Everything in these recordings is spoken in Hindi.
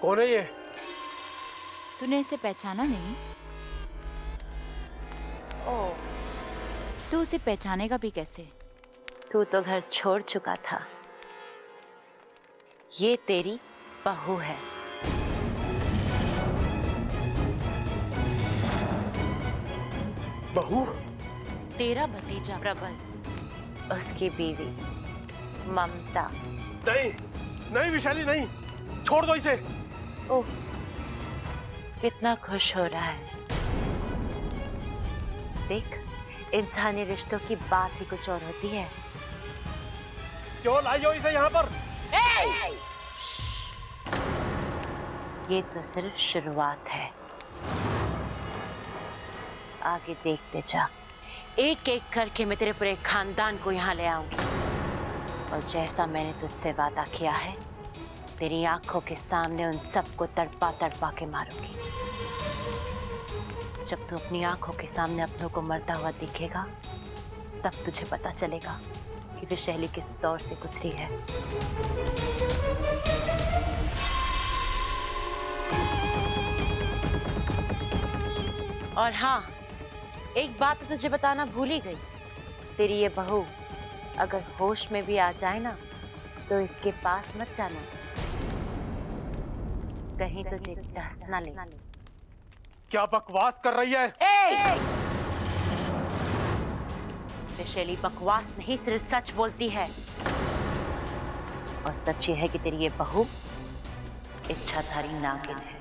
कौन है ये? तूने इसे पहचाना नहीं? ओह, तू उसे पहचानेगा भी कैसे? तू तो घर छोड़ चुका था। ये तेरी बहू है। बहू? तेरा भतीजा प्रबल, उसकी बीवी ममता। नहीं नहीं विशाली, नहीं, छोड़ दो इसे। ओह, कितना खुश हो रहा है। देख, इंसानी रिश्तों की बात ही कुछ और होती है। क्यों लाई हो इसे यहाँ पर? ये तो सिर्फ शुरुआत है, आगे देखते जा। एक एक करके मैं तेरे पूरे खानदान को यहाँ ले आऊंगी, और जैसा मैंने तुझसे वादा किया है, तेरी आंखों के सामने उन सबको तड़पा तड़पा के मारूंगी। जब तू अपनी आंखों के सामने अपनों को मरता हुआ दिखेगा, तब तुझे पता चलेगा कि विशाली किस दौर से गुजरी है। और हाँ, एक बात तो तुझे बताना भूल ही गई। तेरी ये बहू अगर होश में भी आ जाए ना, तो इसके पास मत जाना, कहीं तुझे डस ना ले। क्या बकवास कर रही है? विशाली बकवास नहीं, सिर्फ सच बोलती है। और सच ये है कि तेरी ये बहू इच्छाधारी नागिन है।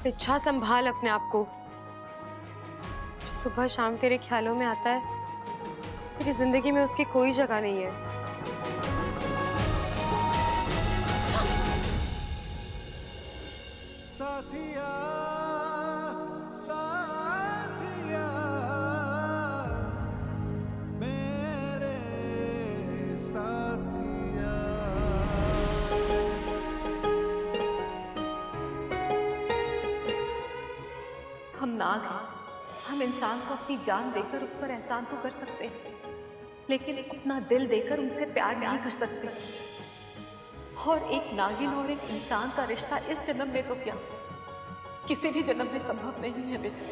इच्छा, संभाल अपने आप को। जो सुबह शाम तेरे ख्यालों में आता है, तेरी जिंदगी में उसकी कोई जगह नहीं है। साथिया, साथिया, मेरे साथिया। हम नाग हैं, हम इंसान को अपनी जान देकर उस पर एहसान तो कर सकते हैं, लेकिन अपना दिल देकर उनसे प्यार नहीं कर सकते। और एक नागिन और एक इंसान का रिश्ता इस जन्म में तो क्या, किसी भी जन्म में संभव नहीं है बेटा।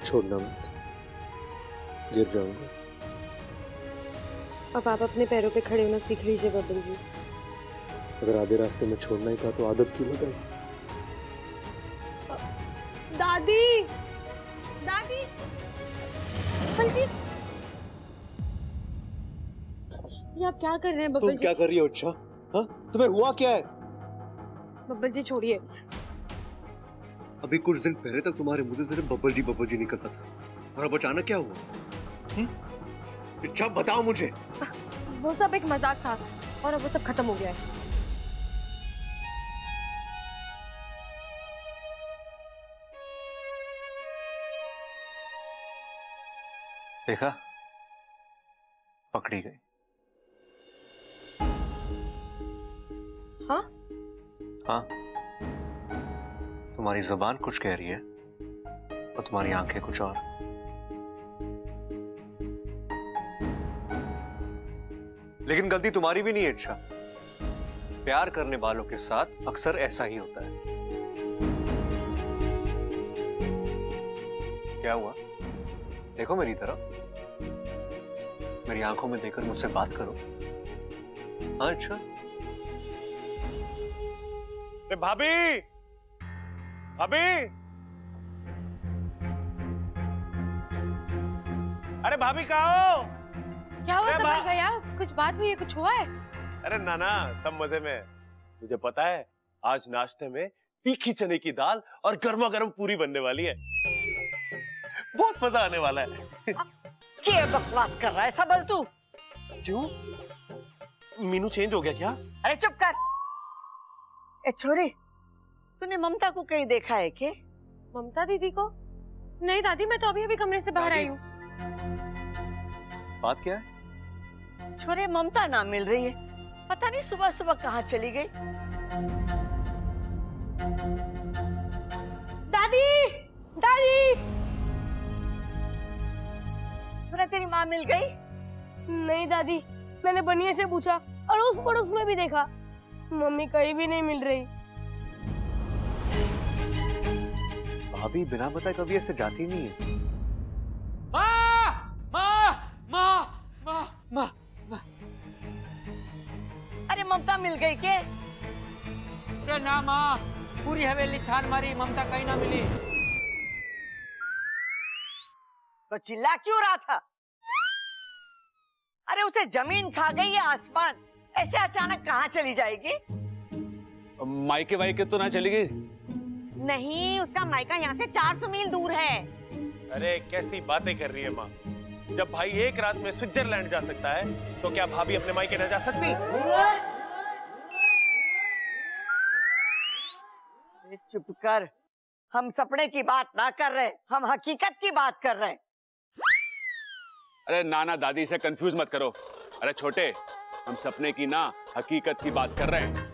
छोड़ना मत, गिर जाऊंगा। अब आप अपने पैरों पे खड़े होना सीख लीजिए बबल जी। अगर आधे रास्ते में छोड़ना ही था तो आदत क्यों लगाई? दादी, दादी, बबल जी, ये आप क्या कर रहे हैं बबल तुम जी? क्या कर रही हो? अच्छा, हाँ, तुम्हें हुआ क्या है? बबल जी छोड़िए। अभी कुछ दिन पहले तक तुम्हारे मुंह से सिर्फ बब्बल जी निकलता था, और अब अचानक क्या हुआ? अच्छा बताओ मुझे। वो सब एक मजाक था, और अब वो सब खत्म हो गया है। देखा, पकड़ी गई। हाँ? हाँ, तुम्हारी जुबान कुछ कह रही है और तुम्हारी आंखें कुछ और। लेकिन गलती तुम्हारी भी नहीं है। अच्छा, प्यार करने वालों के साथ अक्सर ऐसा ही होता है। क्या हुआ? देखो मेरी तरफ, मेरी आंखों में देखकर मुझसे बात करो। हाँ, अच्छा। भाभी, भाभी, अरे भाभी कहाँ हो? क्या हुआ सबल भैया? कुछ बात हुई है? कुछ हुआ है? अरे नाना, सब मजे में। तुझे पता है, आज नाश्ते में तीखी चने की दाल और गर्मा गर्म पूरी बनने वाली है। बहुत मजा आने वाला है। क्या बकवास कर रहा है सबल तू? क्यों? मीनू चेंज हो गया क्या? अरे चुप कर। ए छोरी, तूने ममता को कहीं देखा है के? ममता दीदी को? नहीं दादी, मैं तो अभी अभी कमरे से बाहर आई हूँ। बात क्या है? छोरे ममता ना मिल रही है, पता नहीं सुबह सुबह कहाँ चली गई। दादी, दादी। छोरा तेरी माँ मिल गई? नहीं दादी, मैंने बनिए से पूछा, अड़ोस पड़ोस में भी देखा, मम्मी कहीं भी नहीं मिल रही। भाभी बिना बताए कभी ऐसे जाती नहीं है। माँ, माँ, माँ, माँ, माँ, माँ। अरे ममता मिल गई के? अरे ना माँ, पूरी हवेली छान मारी, ममता कहीं ना मिली। तो चिल्ला क्यों रहा था? अरे उसे जमीन खा गई या आसमान? ऐसे अचानक कहाँ चली जाएगी? मायके वायके तो ना चली गई? नहीं, उसका मायका यहाँ से 400 मील दूर है। अरे कैसी बातें कर रही है माँ। जब भाई एक रात में स्विट्जरलैंड जा सकता है तो क्या भाभी अपने मायके न जा सकती? चुप कर, हम सपने की बात ना कर रहे, हम हकीकत की बात कर रहे हैं। अरे नाना दादी से कंफ्यूज मत करो। अरे छोटे, हम सपने की ना हकीकत की बात कर रहे हैं।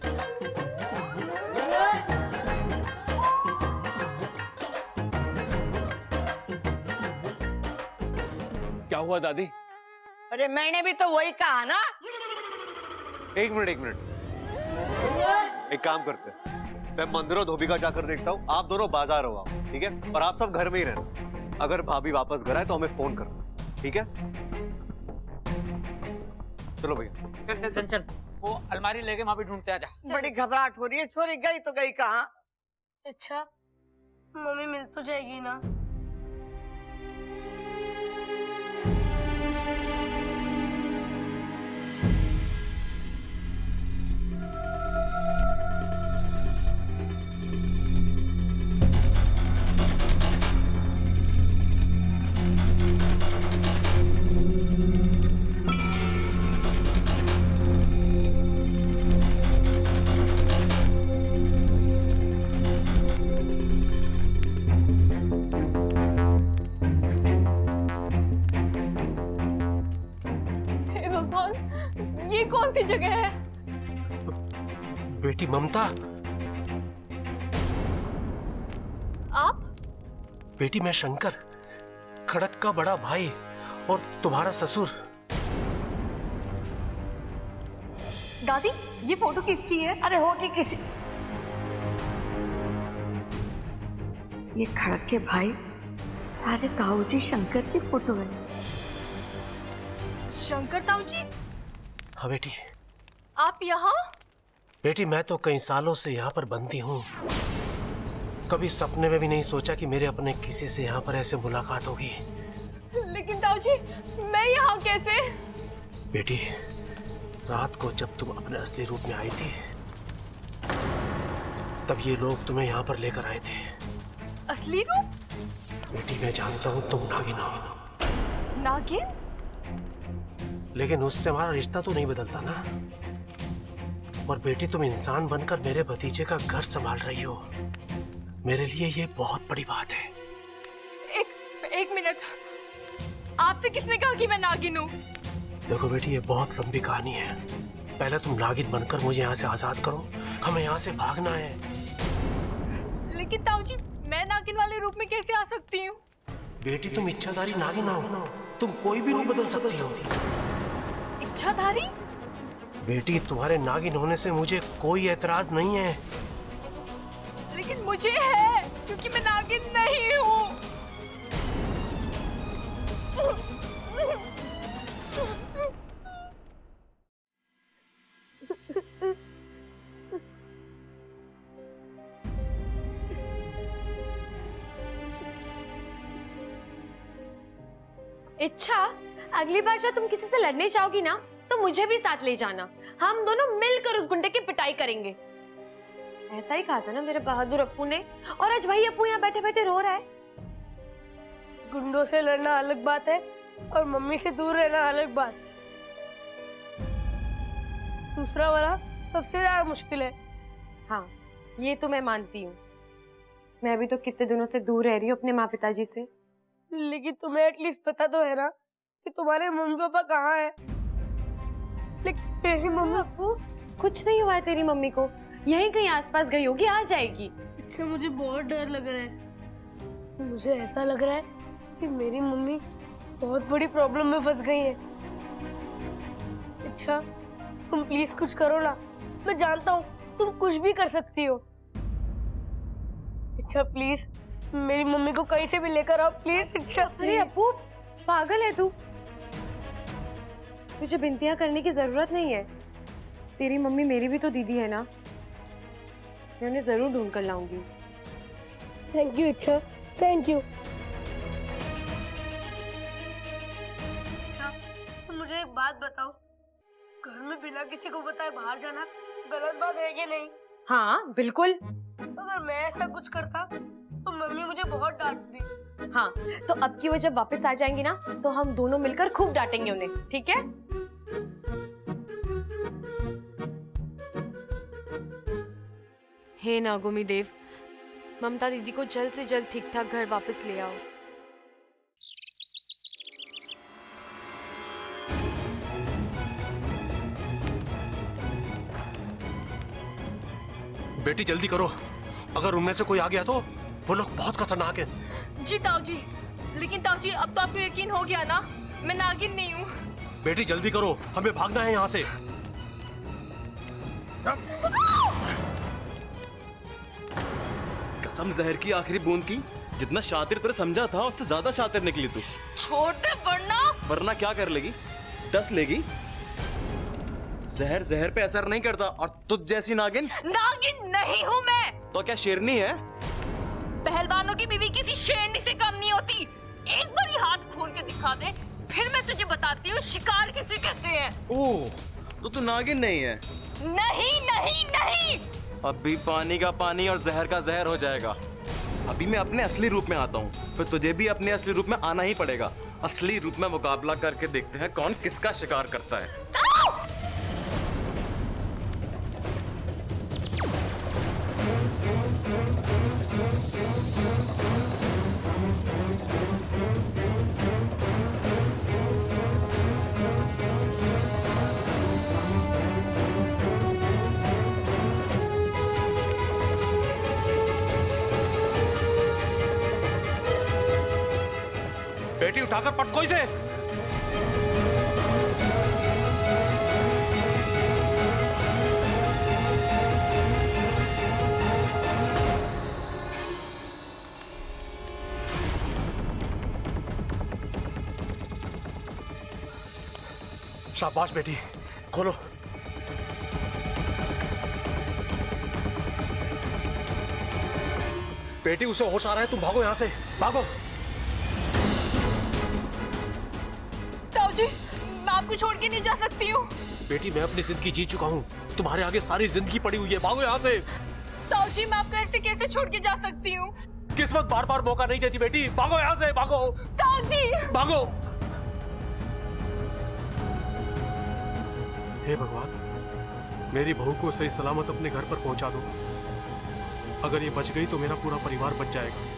क्या हुआ दादी? अरे मैंने भी तो वही कहा ना। एक मिनट, एक काम करते हैं, मैं मंदिर और धोबी का जाकर देखता हूँ, आप दोनों बाजार हो आओ, ठीक है? पर आप सब घर में ही रहना। अगर भाभी वापस घर आए तो हमें फोन करना, ठीक है? चलो भैया। चल चल चल चल, वो अलमारी लेके वहां पे ढूंढते आ जा। बड़ी घबराहट हो रही है, छोरी गई तो गई कहाँ? अच्छा, मम्मी मिल तो जाएगी ना? हे भगवान, ये कौन सी जगह है? बेटी ममता, आप? बेटी मैं शंकर, खड़क का बड़ा भाई और तुम्हारा ससुर। दादी, ये फोटो किसकी है? अरे होगी किसी, ये खड़क के भाई अरे ताऊ जी शंकर की फोटो है। शंकर ताऊ जी, हाँ बेटी। आप यहाँ? बेटी मैं तो कई सालों से यहाँ पर बंदी हूँ। कभी सपने में भी नहीं सोचा कि मेरे अपने किसी से यहाँ पर ऐसे मुलाकात होगी। लेकिन ताऊ जी, मैं यहाँ कैसे? बेटी, रात को जब तुम अपने असली रूप में आई थी, तब ये लोग तुम्हें यहाँ पर लेकर आए थे। असली रूप? बेटी मैं जानता हूँ तुम नागिन हो, नागिन? लेकिन उससे हमारा रिश्ता तो नहीं बदलता ना। और बेटी तुम इंसान बनकर मेरे भतीजे का घर संभाल रही हो, मेरे लिए ये बहुत बड़ी बात है। एक मिनट, आपसे किसने कहा कि मैं नागिन हूँ? देखो बेटी, ये बहुत लंबी कहानी है। पहले तुम नागिन बनकर मुझे यहाँ से आजाद करो, हमें यहाँ से भागना है। लेकिन ताऊ जी, मैं नागिन वाले रूप में कैसे आ सकती हूँ? बेटी तुम इच्छाधारी नागिन हो, तुम कोई भी रूप बदल सकती हो। इच्छाधारी? बेटी तुम्हारे नागिन होने से मुझे कोई एतराज नहीं है। लेकिन मुझे है, क्योंकि मैं नागिन नहीं हूँ। इच्छा, अगली बार जब तुम किसी से लड़ने जाओगी ना, तो मुझे भी साथ ले जाना। हम दोनों मिलकर उस गुंडे की पिटाई करेंगे। ऐसा ही कहा था ना मेरे बहादुर अप्पू ने, और आज भाई अप्पू यहाँ बैठे बैठे रो रहा है। गुंडों से लड़ना अलग बात है और मम्मी से दूर रहना अलग बात। दूसरा वाला सबसे ज्यादा मुश्किल है। हाँ, ये तो मैं मानती हूँ। मैं भी तो कितने दिनों से दूर रह रही हूँ अपने माँ पिताजी से। लेकिन तुम्हें एटलीस्ट पता तो है ना कि तुम्हारे मम्मी पापा कहाँ हैं। लेकिन मेरी मम्मी अप्पू, कुछ नहीं हुआ है तेरी मम्मी को, यहीं कहीं आसपास गई होगी, आ जाएगी। इससे मुझे बहुत डर लग रहा है। मुझे ऐसा लग रहा है कि मेरी मम्मी बहुत बड़ी प्रॉब्लम में फंस गई है। अच्छा, तुम प्लीज कुछ करो ना। मैं जानता हूँ तुम कुछ भी कर सकती हो। अच्छा प्लीज मेरी मम्मी को कहीं से भी लेकर आओ प्लीज। अच्छा अरे अप्पू, पागल है तू? तुझे बिनतियां करने की जरूरत नहीं है। तेरी मम्मी मेरी भी तो दीदी है ना, मैं उन्हें जरूर ढूंढ कर लाऊंगी। Thank you. अच्छा थैंक यू। अच्छा मुझे एक बात बताओ, घर में बिना किसी को बताए बाहर जाना गलत बात है कि नहीं? हाँ बिल्कुल। अगर मैं ऐसा कुछ करता तो मम्मी मुझे बहुत डांटती। हाँ, तो अब की वो जब वापस आ जाएंगी ना तो हम दोनों मिलकर खूब डांटेंगे उन्हें, ठीक है? हे नागोमी देव, ममता दीदी को जल्द से जल्द ठीक ठाक घर वापस ले आओ। बेटी जल्दी करो, अगर उनमें से कोई आ गया तो वो लोग बहुत खतरनाक हैं। जी ताऊ जी, लेकिन ताऊ जी अब तो आपको यकीन हो गया ना, मैं नागिन नहीं हूँ। बेटी जल्दी करो, हमें भागना है यहाँ से। कसम जहर की आखिरी बूंद की, जितना शातिर तेरे समझा था उससे ज्यादा शातिर निकली तू। छोड़ दे वरना क्या कर लेगी? डस लेगी। जहर जहर पे असर नहीं करता, और तुझ जैसी नागिन नहीं हूँ मैं। तो क्या शेरनी है? पहलवानों की बीवी किसी शेरनी से कम नहीं होती। एक बार ही हाथ खोल के दिखा दे, फिर मैं तुझे बताती हूँ शिकार किसे कहते हैं। ओह, तो तू नागिन नहीं है? नहीं नहीं नहीं। अभी पानी का पानी और जहर का जहर हो जाएगा। अभी मैं अपने असली रूप में आता हूँ, फिर तुझे भी अपने असली रूप में आना ही पड़ेगा। असली रूप में मुकाबला करके देखते हैं कौन किसका शिकार करता है। बेटी उठाकर पटको इसे। शाबाश बेटी, खोलो। बेटी उसे होश आ रहा है, तुम भागो यहां से, भागो। ताऊ जी, मैं आपको छोड़ के नहीं जा सकती हूँ। बेटी मैं अपनी जिंदगी जी चुका हूँ, तुम्हारे आगे सारी जिंदगी पड़ी हुई है, भागो यहाँ से। ताऊ जी, मैं आपको ऐसे कैसे छोड़ के जा सकती हूँ? किस्मत बार बार मौका नहीं देती बेटी, भागो यहाँ से, भागो। ताऊ जी, भागो। हे भगवान, मेरी बहू को सही सलामत अपने घर पर पहुंचा दो। अगर ये बच गई तो मेरा पूरा परिवार बच जाएगा।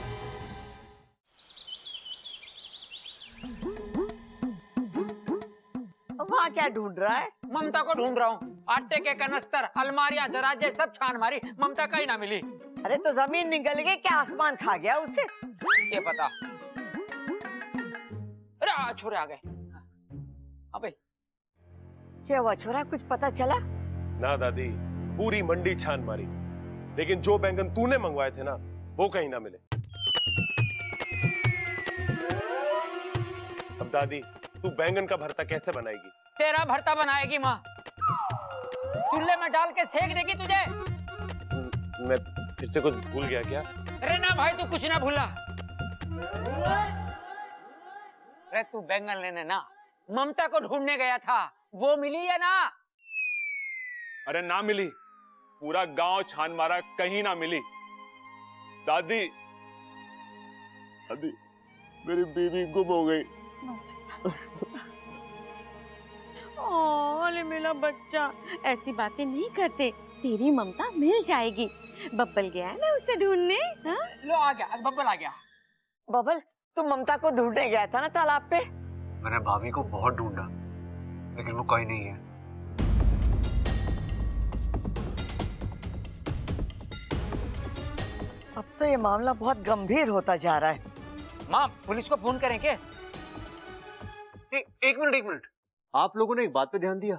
वहाँ क्या ढूंढ रहा है? ममता को ढूंढ रहा हूँ। आटे के कनस्तर, अलमारियां, दराजे सब छान मारी, ममता का ही ना मिली। अरे तो जमीन निकल गई क्या, आसमान खा गया उसे? ये पता। अरे छोरे आ गए। अबे क्या हुआ छोरा, कुछ पता चला? ना दादी, पूरी मंडी छान मारी, लेकिन जो बैंगन तूने मंगवाए थे ना वो कहीं ना मिले। अब दादी, तू बैंगन का भरता कैसे बनाएगी? तेरा भरता बनाएगी माँ, चूल्हे में डाल के सेक देगी तुझे। मैं फिर से कुछ भूल गया क्या? अरे ना भाई, तू कुछ ना भूला। अरे तू बैंगन लेने ना ममता को ढूंढने गया था, वो मिली है ना? अरे ना मिली, पूरा गांव छान मारा, कहीं ना मिली। दादी, दादी, मेरी बीवी गुम हो गई। अरे मेरा बच्चा, ऐसी बातें नहीं करते। तेरी ममता मिल जाएगी। बब्बल गया है ना उसे ढूंढने। हाँ? लो आ गया, बब्बल आ गया। बबल, तुम ममता को ढूंढने गया था ना तालाब पे? मैंने भाभी को बहुत ढूंढा, लेकिन वो कहीं नहीं है। अब तो ये मामला बहुत गंभीर होता जा रहा है। माँ, पुलिस को फोन करें क्या? एक मिनट, आप लोगों ने एक बात पे ध्यान दिया?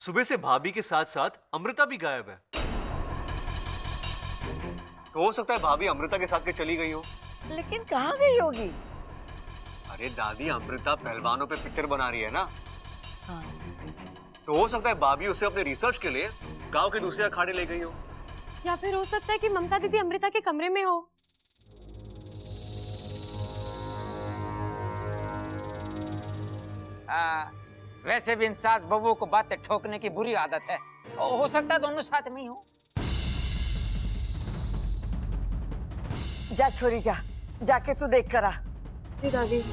सुबह से भाभी के साथ साथ अमृता भी गायब है। तो हो सकता है भाभी अमृता के साथ के चली गई हो। लेकिन कहाँ गई होगी? अरे दादी, अमृता पहलवानों पे पिक्चर बना रही है ना। हाँ। तो हो सकता है भाभी उसे अपने रिसर्च के लिए गांव के दूसरे अखाड़े ले गई हो। या फिर हो सकता है कि ममता दीदी अमृता के कमरे में हो। वैसे भी इन सास बहू को बातें ठोकने की बुरी आदत है। हो सकता है दोनों साथ में ही हो। जा छोरी जा, जाके तू देख कर आ। जी दादी।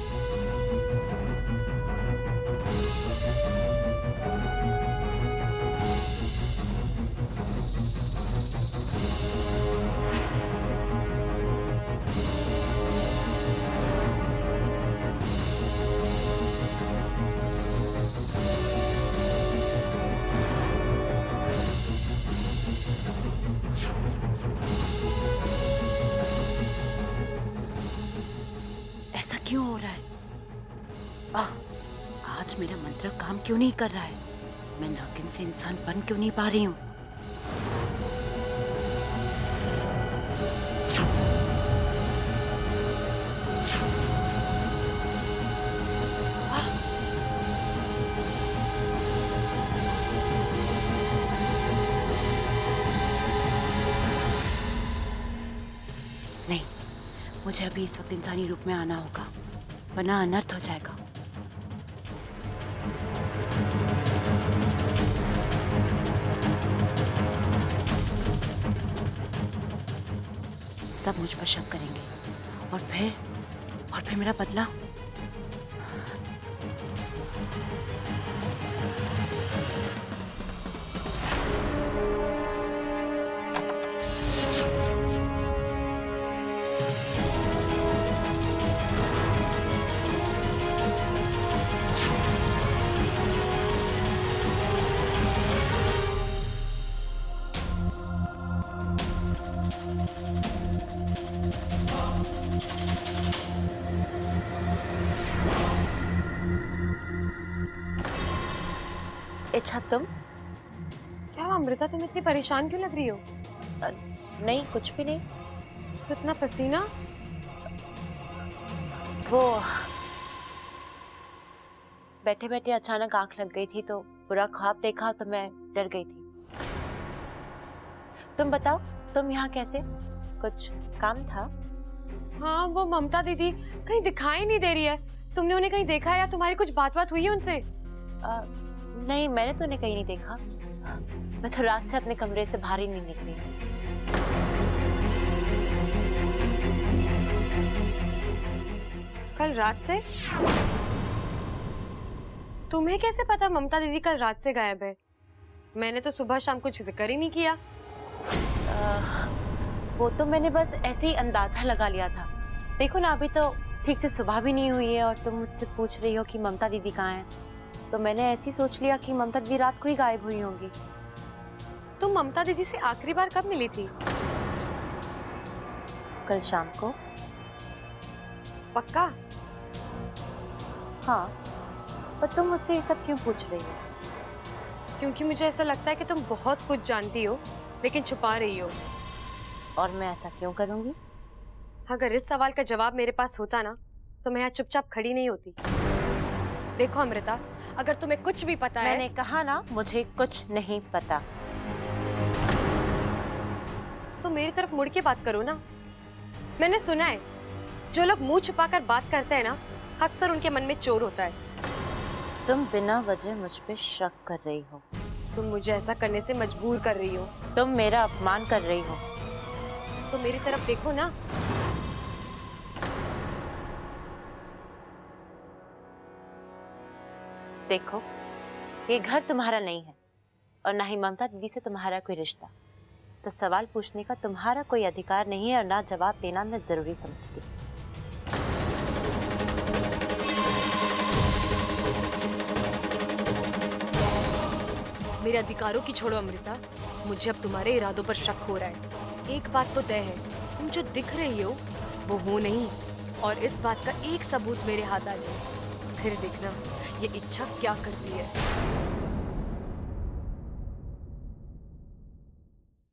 ऐसा क्यों हो रहा है? आज मेरा मंत्र काम क्यों नहीं कर रहा है? मैं नागिन से इंसान बन क्यों नहीं पा रही हूँ? नहीं, मुझे अभी इस वक्त इंसानी रूप में आना होगा, वरना अनर्थ हो जाएगा। सब मुझ पर शक करेंगे और फिर मेरा बदला। अच्छा, तुम क्या हुआ अमृता, तुम इतनी परेशान क्यों लग रही हो? नहीं, कुछ भी नहीं। तो इतना पसीना? वो बैठे बैठे अचानक आंख लग गई थी तो बुरा ख्वाब देखा तो मैं डर गई थी। तुम बताओ, तुम यहाँ कैसे? कुछ काम था? हाँ, वो ममता दीदी कहीं दिखाई नहीं दे रही है। तुमने उन्हें कहीं देखा या तुम्हारी कुछ बात हुई है उनसे? नहीं, मैंने तो उन्हें कहीं नहीं देखा। मैं तो रात से अपने कमरे से बाहर ही नहीं निकली। कल रात से? तुम्हें कैसे पता ममता दीदी कल रात से गायब है? मैंने तो सुबह शाम कुछ जिक्र ही नहीं किया। वो तो मैंने बस ऐसे ही अंदाजा लगा लिया था। देखो ना, अभी तो ठीक से सुबह भी नहीं हुई है और तुम मुझसे पूछ रही हो कि ममता दीदी कहाँ है, तो मैंने ऐसे ही सोच लिया कि ममता दीदी रात को ही गायब हुई होंगी। तुम ममता दीदी से आखिरी बार कब मिली थी? कल शाम को। पक्का? हाँ, पर तुम मुझसे ये सब क्यों पूछ रही हो? क्योंकि मुझे ऐसा लगता है कि तुम बहुत कुछ जानती हो लेकिन छुपा रही हो। और मैं ऐसा क्यों करूंगी? अगर इस सवाल का जवाब मेरे पास होता ना, तो मैं यहाँ चुपचाप खड़ी नहीं होती। देखो अमृता, अगर तुम्हें कुछ भी पता है। मैंने कहा ना, मुझे कुछ नहीं पता। तो मेरी तरफ मुड़ के बात करो ना। मैंने सुना है, जो लोग मुंह छुपाकर बात करते हैं ना, अक्सर उनके मन में चोर होता है। तुम बिना वजह मुझ पे शक कर रही हो। तुम मुझे ऐसा करने से मजबूर कर रही हो। तुम मेरा अपमान कर रही हो। तो मेरी तरफ देखो ना। देखो, ये घर तुम्हारा नहीं है, और ना ही ममता दीदी से तुम्हारा कोई रिश्ता, तो सवाल पूछने का तुम्हारा कोई अधिकार नहीं है और ना जवाब देना मैं जरूरी समझती। मेरे अधिकारों की छोड़ो अमृता, मुझे अब तुम्हारे इरादों पर शक हो रहा है। एक बात तो तय है, तुम जो दिख रही हो वो हो नहीं, और इस बात का एक सबूत मेरे हाथ आ जाए, फिर देखना ये इच्छा क्या करती है।